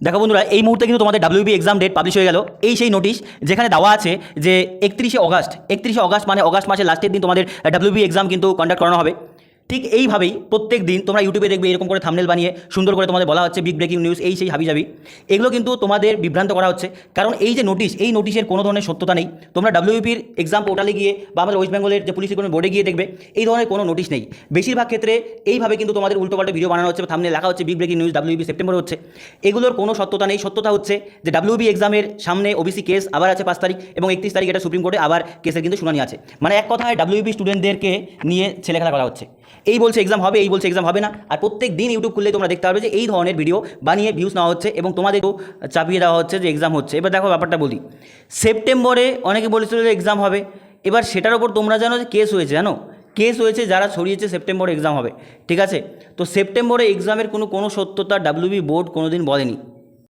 দেখো বন্ধুরা, এই মুহূর্তে কিন্তু তোমাদের ডাব্লিউবি এক্সাম ডেট পাবলিশ হয়ে গেল। এই সেই নোটিশ যেখানে দেওয়া আছে যে 31শে অগাস্ট মানে অগাস্ট মাসের লাস্টের দিন তোমাদের ডাব্লিউবি এক্সাম কিন্তু কন্ডাক্ট করানো হবে। ঠিক এইভাবেই প্রত্যেক দিন তোমরা ইউটিউবে দেখবে এরকম করে থাম্বনেল বানিয়ে সুন্দর করে তোমাদের বলা হচ্ছে বিগ ব্রেকিং নিউজ, এই সেই হাবিজাবি। এগুলো কিন্তু তোমাদের বিভ্রান্ত করা হচ্ছে, কারণ এই যে নোটিশ, এই নোটিশের কোনো ধরনের সত্যতা নেই। তোমরা ডাব্লিউবির এক্সাম পোর্টালে গিয়ে বা আমাদের ওয়েস্ট বেঙ্গলের যে পুলিশ রিক্রুটমেন্ট বোর্ডে গিয়ে দেখবে এই ধরনের কোনো নোটিশ নেই। বেশিরভাগ ক্ষেত্রে এইভাবে কিন্তু তোমাদের উল্টোপাল্টা ভিডিও বানানো হচ্ছে, থাম্বনেল লেখা হচ্ছে বিগ ব্রেকিং নিউজ ডাব্লিউবি সেপ্টেম্বরে হচ্ছে। এগুলোর কোনো সত্যতা নেই। সত্যতা হচ্ছে যে ডাব্লিউবি এক্সামের সামনে ওবিসি কেস আবার আছে 5 তারিখ এবং 31 তারিখ এটা সুপ্রিম কোর্টে আবার কেসের কিন্তু শুনানি আছে। মানে এক কথায় ডাব্লিউবি স্টুডেন্টদেরকে নিয়ে ছেলেখেলা করা হচ্ছে। এই বলছে এক্সাম হবে, এই বলছে এক্সাম হবে না, আর প্রত্যেক দিন ইউটিউব খুললে তোমরা দেখতে পারবে যে এই ধরনের ভিডিও বানিয়ে ভিউজ নেওয়া হচ্ছে এবং তোমাদেরকেও চাপিয়ে দেওয়া হচ্ছে যে এক্সাম হচ্ছে। এবার দেখো ব্যাপারটা বলি, সেপ্টেম্বরে অনেকে বলেছিল যে এক্সাম হবে, এবার সেটার ওপর তোমরা জানো যে কেস হয়েছে, জানো কেস হয়েছে, যারা ছড়িয়েছে সেপ্টেম্বরে এক্সাম হবে, ঠিক আছে। তো সেপ্টেম্বরে এক্সামের কোনো সত্যতা ডাব্লিউবি বোর্ড কোনো দিন বলেনি।